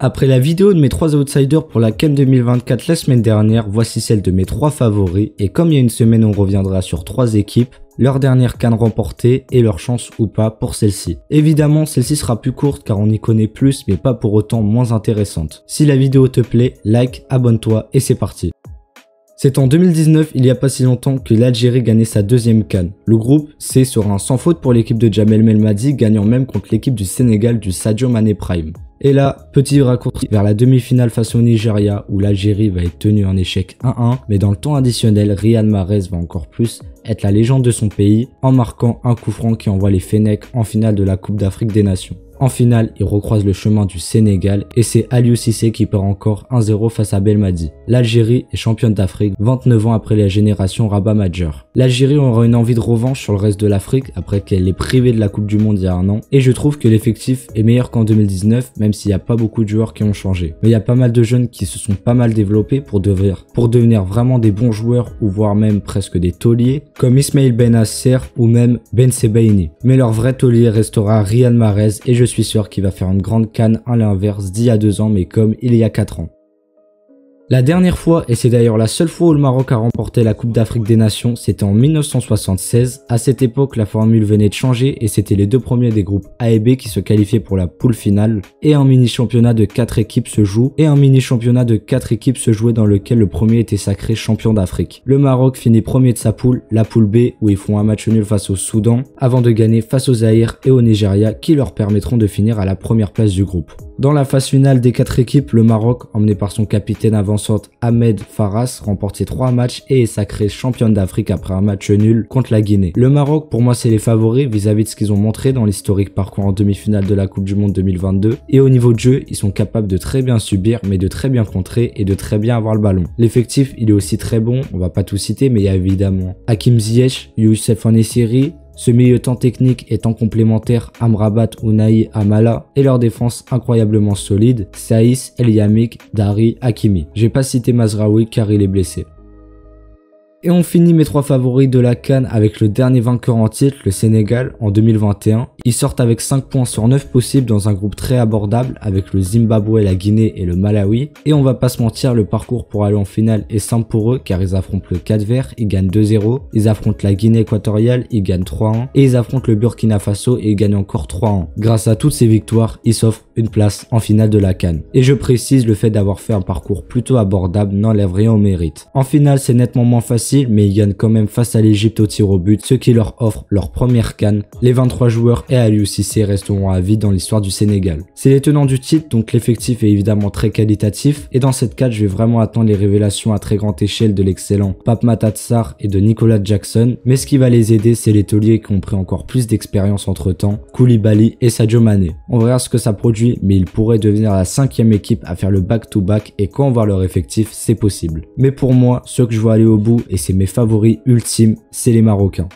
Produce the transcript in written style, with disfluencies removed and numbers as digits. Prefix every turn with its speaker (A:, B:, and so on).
A: Après la vidéo de mes 3 outsiders pour la CAN 2024 la semaine dernière, voici celle de mes 3 favoris et comme il y a une semaine on reviendra sur 3 équipes, leur dernière CAN remportée et leur chance ou pas pour celle-ci. Évidemment celle-ci sera plus courte car on y connaît plus mais pas pour autant moins intéressante. Si la vidéo te plaît, like, abonne-toi et c'est parti. C'est en 2019, il n'y a pas si longtemps, que l'Algérie gagnait sa deuxième CAN. Le groupe C sera un sans faute pour l'équipe de Djamel Belmadi, gagnant même contre l'équipe du Sénégal du Sadio Mané Prime. Et là, petit raccourci vers la demi-finale face au Nigeria où l'Algérie va être tenue en échec 1-1, mais dans le temps additionnel, Riyad Mahrez va encore plus être la légende de son pays en marquant un coup franc qui envoie les Fennecs en finale de la Coupe d'Afrique des Nations. En finale, il recroise le chemin du Sénégal et c'est Aliou Cissé qui perd encore 1-0 face à Belmadi. L'Algérie est championne d'Afrique 29 ans après la génération Rabat Madjer. L'Algérie aura une envie de revanche sur le reste de l'Afrique après qu'elle est privée de la Coupe du Monde il y a un an et je trouve que l'effectif est meilleur qu'en 2019 même s'il n'y a pas beaucoup de joueurs qui ont changé. Mais il y a pas mal de jeunes qui se sont pas mal développés pour devenir vraiment des bons joueurs ou voire même presque des tauliers comme Ismaïl Benasser ou même Ben Sebaini. Mais leur vrai taulier restera Riyad Mahrez et je suis sûr qu'il va faire une grande CAN à l'inverse d'il y a 2 ans mais comme il y a 4 ans. La dernière fois, et c'est d'ailleurs la seule fois où le Maroc a remporté la Coupe d'Afrique des Nations, c'était en 1976. À cette époque, la formule venait de changer et c'était les 2 premiers des groupes A et B qui se qualifiaient pour la poule finale. Et un mini-championnat de 4 équipes se jouait dans lequel le premier était sacré champion d'Afrique. Le Maroc finit premier de sa poule, la poule B, où ils font un match nul face au Soudan, avant de gagner face au Zaïre et au Nigeria qui leur permettront de finir à la première place du groupe. Dans la phase finale des 4 équipes, le Maroc, emmené par son capitaine avançante Ahmed Farras, remporte ses 3 matchs et est sacré championne d'Afrique après un match nul contre la Guinée. Le Maroc, pour moi, c'est les favoris vis-à-vis de ce qu'ils ont montré dans l'historique parcours en demi-finale de la Coupe du Monde 2022. Et au niveau de jeu, ils sont capables de très bien subir, mais de très bien contrer et de très bien avoir le ballon. L'effectif, il est aussi très bon, on va pas tout citer, mais il y a évidemment Hakim Ziyech, Youssef En-Nesyri, ce milieu temps technique étant complémentaire Amrabat ou Naï Amala et leur défense incroyablement solide, Saïs, El Yamik, Dari, Hakimi. J'ai pas cité Mazraoui car il est blessé. Et on finit mes 3 favoris de la CAN avec le dernier vainqueur en titre, le Sénégal, en 2021. Ils sortent avec 5 points sur 9 possibles dans un groupe très abordable avec le Zimbabwe, la Guinée et le Malawi. Et on va pas se mentir, le parcours pour aller en finale est simple pour eux car ils affrontent le Cap-Vert, ils gagnent 2-0. Ils affrontent la Guinée équatoriale, ils gagnent 3-1. Et ils affrontent le Burkina Faso et ils gagnent encore 3-1. Grâce à toutes ces victoires, ils s'offrent une place en finale de la CAN. Et je précise, le fait d'avoir fait un parcours plutôt abordable n'enlève rien au mérite. En finale, c'est nettement moins facile, mais ils gagnent quand même face à l'Égypte au tir au but, ce qui leur offre leur première CAN. Les 23 joueurs et Aliou Cissé resteront à vie dans l'histoire du Sénégal. C'est les tenants du titre, donc l'effectif est évidemment très qualitatif, et dans cette CAN, je vais vraiment attendre les révélations à très grande échelle de l'excellent Pape Matar Sarr et de Nicolas Jackson, mais ce qui va les aider, c'est les tauliers qui ont pris encore plus d'expérience entre temps, Koulibaly et Sadio Mané. On verra ce que ça produit, mais ils pourraient devenir la 5e équipe à faire le back-to-back, et quand on voit leur effectif, c'est possible. Mais pour moi, ceux que je vois aller au bout, et c'est mes favoris ultimes, c'est les Marocains.